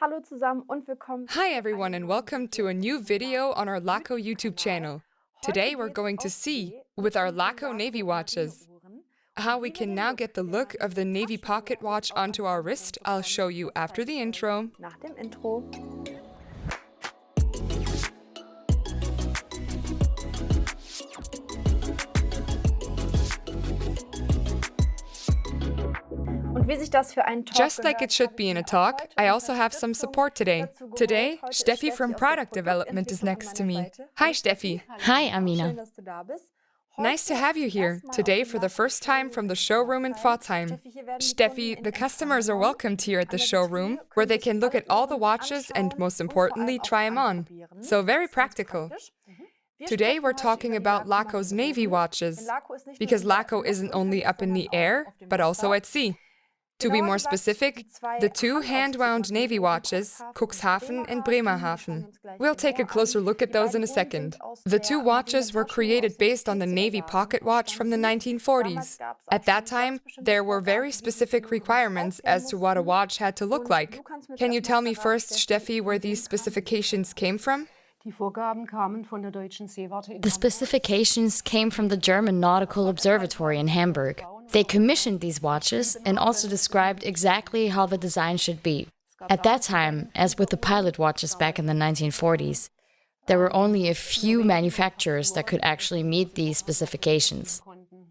Hallo zusammen und willkommen. Hi everyone and welcome to a new video on our Laco YouTube channel. Today we're going to see, with our Laco Navy watches, how we can now get the look of the Navy pocket watch onto our wrist. I'll show you after the intro. Nach dem Intro. Und wie sich das für einen Talk Just like gehört, it should be in a talk, I also have some support today. Today, Steffi from Product Development is next to me. Hi Steffi. Hi, Amina. Schön, dass du da bist. Nice to have you here, today for the first time from the showroom in Pforzheim. Steffi, the customers are welcomed here at the showroom, where they can look at all the watches and, most importantly, try them on. So very practical. Today we're talking about Laco's Navy watches, because Laco isn't only up in the air, but also at sea. To be more specific, the two hand-wound Navy watches, Cuxhaven and Bremerhaven. We'll take a closer look at those in a second. The two watches were created based on the Navy pocket watch from the 1940s. At that time, there were very specific requirements as to what a watch had to look like. Can you tell me first, Steffi, where these specifications came from? The specifications came from the German Nautical Observatory in Hamburg. They commissioned these watches and also described exactly how the design should be. At that time, as with the pilot watches back in the 1940s, there were only a few manufacturers that could actually meet these specifications.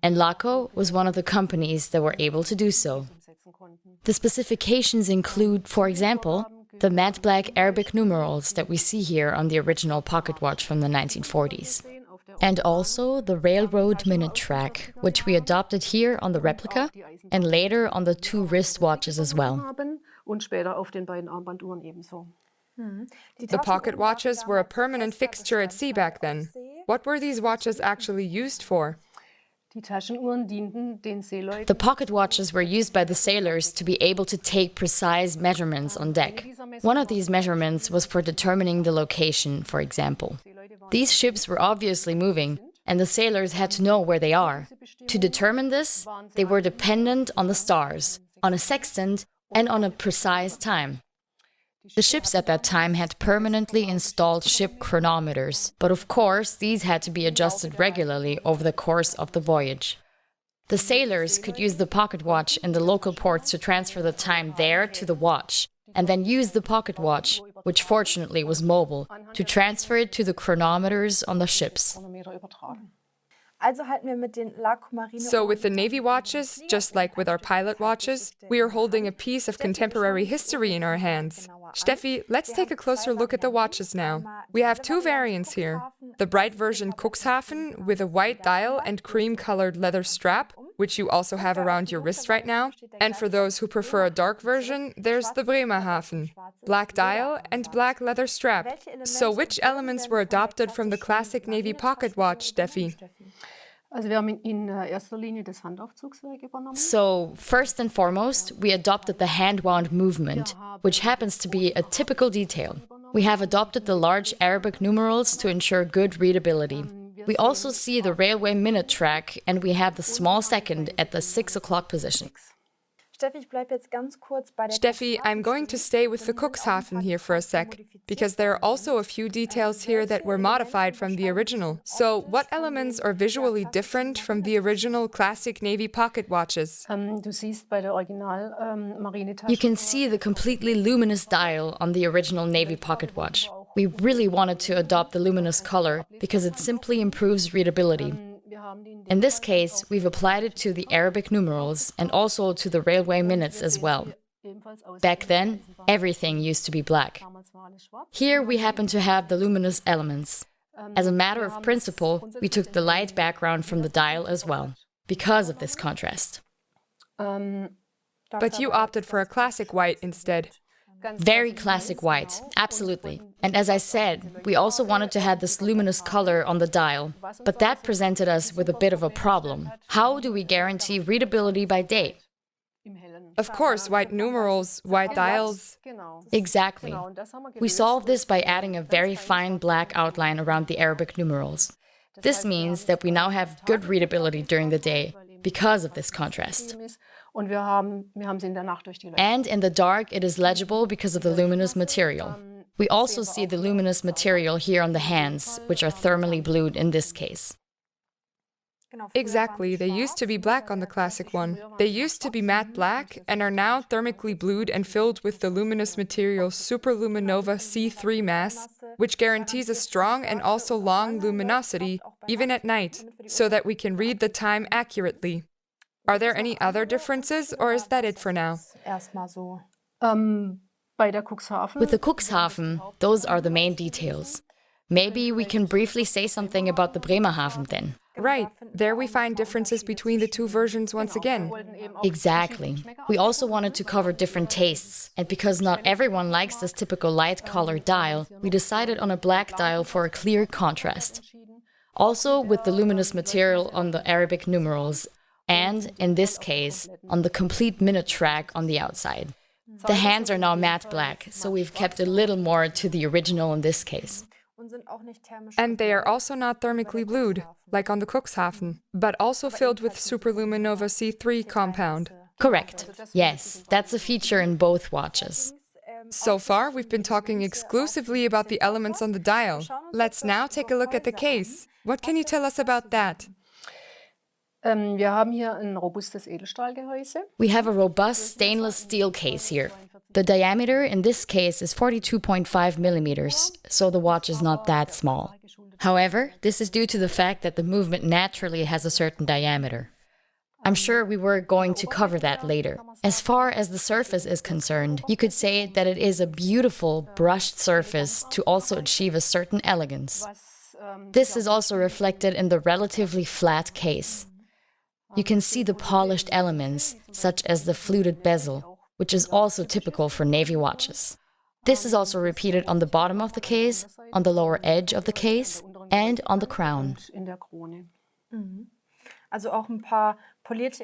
And Laco was one of the companies that were able to do so. The specifications include, for example, the matte black Arabic numerals that we see here on the original pocket watch from the 1940s. And also the railroad minute track, which we adopted here on the replica and later on the two wrist watches as well. The pocket watches were a permanent fixture at sea back then. What were these watches actually used for? The pocket watches were used by the sailors to be able to take precise measurements on deck. One of these measurements was for determining the location, for example. These ships were obviously moving, and the sailors had to know where they are. To determine this, they were dependent on the stars, on a sextant, and on a precise time. The ships at that time had permanently installed ship chronometers, but of course these had to be adjusted regularly over the course of the voyage. The sailors could use the pocket watch in the local ports to transfer the time there to the watch, and then use the pocket watch, which fortunately was mobile, to transfer it to the chronometers on the ships. So with the Navy watches, just like with our pilot watches, we are holding a piece of contemporary history in our hands. Steffi, let's take a closer look at the watches now. We have two variants here. The bright version Cuxhaven with a white dial and cream-colored leather strap, which you also have around your wrist right now. And for those who prefer a dark version, there's the Bremerhaven, black dial and black leather strap. So which elements were adopted from the classic Navy pocket watch, Steffi? So, first and foremost, we adopted the hand-wound movement, which happens to be a typical detail. We have adopted the large Arabic numerals to ensure good readability. We also see the railway minute track, and we have the small second at the 6 o'clock position. Steffi, I'm going to stay with the Cuxhaven here for a sec, because there are also a few details here that were modified from the original. So, what elements are visually different from the original classic Navy pocket watches? You can see the completely luminous dial on the original Navy pocket watch. We really wanted to adopt the luminous color because it simply improves readability. In this case, we've applied it to the Arabic numerals and also to the railway minutes as well. Back then, everything used to be black. Here we happen to have the luminous elements. As a matter of principle, we took the light background from the dial as well, because of this contrast. But you opted for a classic white instead. Very classic white, absolutely. And as I said, we also wanted to have this luminous color on the dial, but that presented us with a bit of a problem. How do we guarantee readability by day? Of course, white numerals, white dials. Exactly. We solved this by adding a very fine black outline around the Arabic numerals. This means that we now have good readability during the day because of this contrast. And in the dark, it is legible because of the luminous material. We also see the luminous material here on the hands, which are thermally blued in this case. Exactly, they used to be black on the classic one. They used to be matte black and are now thermically blued and filled with the luminous material Superluminova C3 mass, which guarantees a strong and also long luminosity, even at night, so that we can read the time accurately. Are there any other differences, or is that it for now? With the Cuxhaven, those are the main details. Maybe we can briefly say something about the Bremerhaven then. Right, there we find differences between the two versions once again. Exactly. We also wanted to cover different tastes, and because not everyone likes this typical light-colored dial, we decided on a black dial for a clear contrast. Also with the luminous material on the Arabic numerals, and, in this case, on the complete minute track on the outside. The hands are now matte black, so we've kept a little more to the original in this case. And they are also not thermically blued, like on the Cuxhaven, but also filled with Superluminova C3 compound. Correct. Yes, that's a feature in both watches. So far, we've been talking exclusively about the elements on the dial. Let's now take a look at the case. What can you tell us about that? We have a robust stainless steel case here. The diameter in this case is 42.5 millimeters, so the watch is not that small. However, this is due to the fact that the movement naturally has a certain diameter. I'm sure we were going to cover that later. As far as the surface is concerned, you could say that it is a beautiful brushed surface to also achieve a certain elegance. This is also reflected in the relatively flat case. You can see the polished elements, such as the fluted bezel, which is also typical for navy watches. This is also repeated on the bottom of the case, on the lower edge of the case, and on the crown.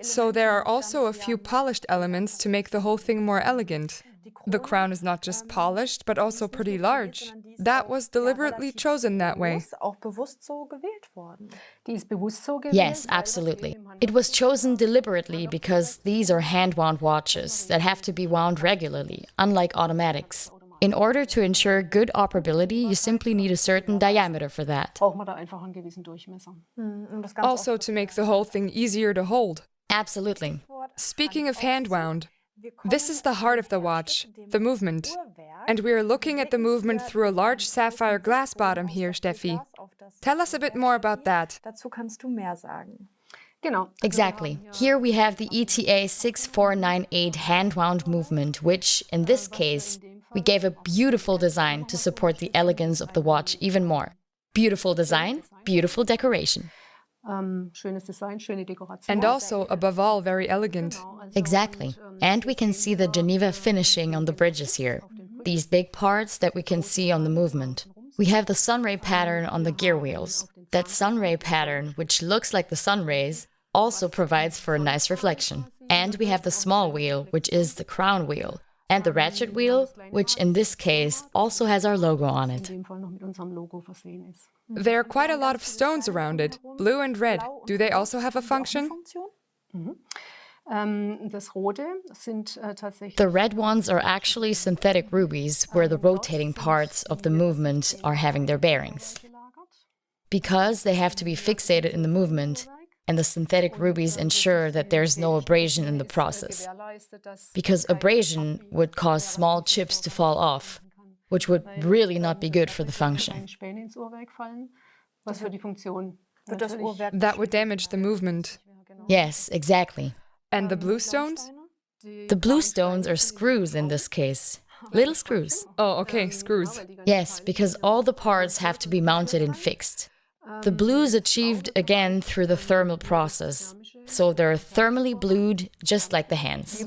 So there are also a few polished elements to make the whole thing more elegant. The crown is not just polished, but also pretty large. That was deliberately chosen that way. Yes, absolutely. It was chosen deliberately because these are hand-wound watches that have to be wound regularly, unlike automatics. In order to ensure good operability, you simply need a certain diameter for that. Also to make the whole thing easier to hold. Absolutely. Speaking of hand-wound, this is the heart of the watch, the movement. And we are looking at the movement through a large sapphire glass bottom here, Steffi. Tell us a bit more about that. Exactly. Here we have the ETA 6498 hand-wound movement, which, in this case, we gave a beautiful design to support the elegance of the watch even more. Beautiful design, beautiful decoration. And also, above all, very elegant. Exactly. And we can see the Geneva finishing on the bridges here. These big parts that we can see on the movement. We have the sunray pattern on the gear wheels. That sunray pattern, which looks like the sun rays, also provides for a nice reflection. And we have the small wheel, which is the crown wheel. And the ratchet wheel, which in this case also has our logo on it. There are quite a lot of stones around it, blue and red. Do they also have a function? The red ones are actually synthetic rubies, where the rotating parts of the movement are having their bearings. Because they have to be fixated in the movement, and the synthetic rubies ensure that there's no abrasion in the process. Because abrasion would cause small chips to fall off, which would really not be good for the function. That would damage the movement. Yes, exactly. And the blue stones? The blue stones are screws in this case. Little screws. Oh, okay, screws. Yes, because all the parts have to be mounted and fixed. The blue is achieved again through the thermal process. So they're thermally blued, just like the hands.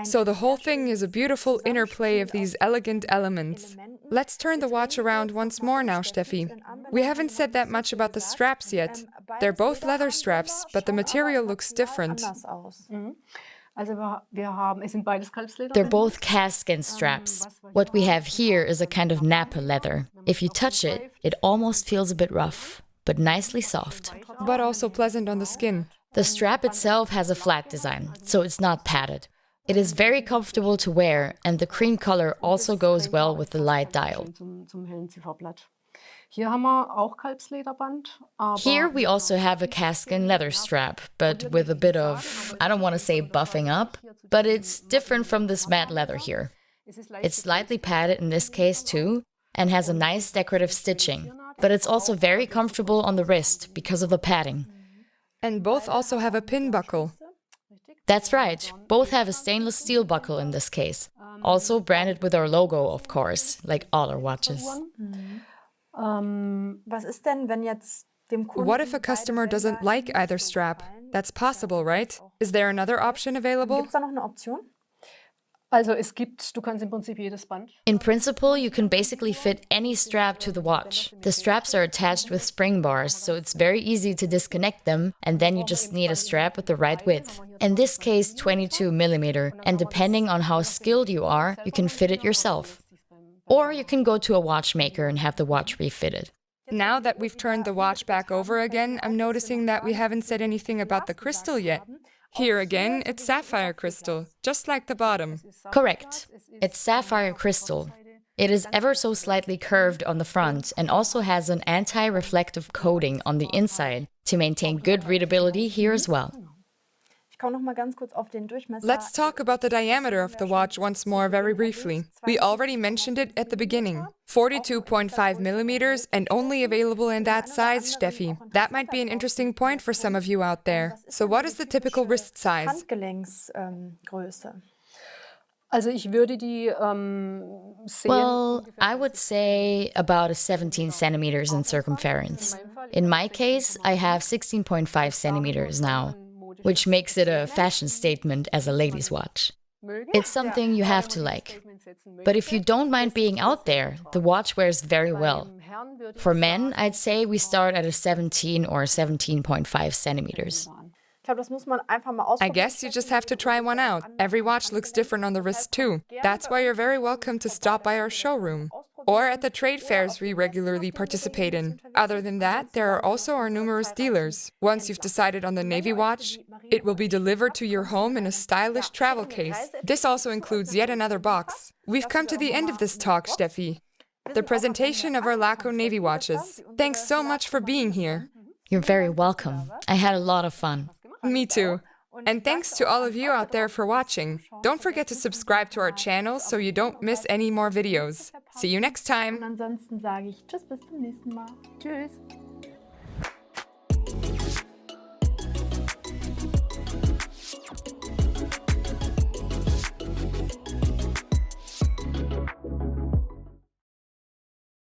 So the whole thing is a beautiful interplay of these elegant elements. Let's turn the watch around once more now, Steffi. We haven't said that much about the straps yet. They're both leather straps, but the material looks different. They're both calfskin straps. What we have here is a kind of nappa leather. If you touch it, it almost feels a bit rough. but nicely soft. But also pleasant on the skin. The strap itself has a flat design, so it's not padded. It is very comfortable to wear, and the cream color also goes well with the light dial. Here we also have a calfskin leather strap, but with a bit of, I don't want to say buffing up, but it's different from this matte leather here. It's slightly padded in this case too, and has a nice decorative stitching, but it's also very comfortable on the wrist because of the padding. And both also have a pin buckle. That's right, both have a stainless steel buckle in this case, also branded with our logo, of course, like all our watches. What if a customer doesn't like either strap? That's possible, right? Is there another option available? In principle, you can basically fit any strap to the watch. The straps are attached with spring bars, so it's very easy to disconnect them, and then you just need a strap with the right width. In this case, 22 mm, and depending on how skilled you are, you can fit it yourself. Or you can go to a watchmaker and have the watch refitted. Now that we've turned the watch back over again, I'm noticing that we haven't said anything about the crystal yet. Here again, it's sapphire crystal, just like the bottom. Correct. It's sapphire crystal. It is ever so slightly curved on the front and also has an anti-reflective coating on the inside to maintain good readability here as well. Let's talk about the diameter of the watch once more very briefly. We already mentioned it at the beginning. 42.5 millimeters and only available in that size, Steffi. That might be an interesting point for some of you out there. So what is the typical wrist size? Well, I would say about 17 centimeters in circumference. In my case, I have 16.5 centimeters now, which makes it a fashion statement as a lady's watch. It's something you have to like. But if you don't mind being out there, the watch wears very well. For men, I'd say we start at a 17 or 17.5 centimeters. I guess you just have to try one out. Every watch looks different on the wrist too. That's why you're very welcome to stop by our showroom or at the trade fairs we regularly participate in. Other than that, there are also our numerous dealers. Once you've decided on the Navy watch, it will be delivered to your home in a stylish travel case. This also includes yet another box. We've come to the end of this talk, Steffi. The presentation of our Laco Navy watches. Thanks so much for being here. You're very welcome. I had a lot of fun. Me too. And thanks to all of you out there for watching. Don't forget to subscribe to our channel so you don't miss any more videos. See you next time. Ansonsten sage ich Tschüss, bis zum nächsten Mal. Tschüss.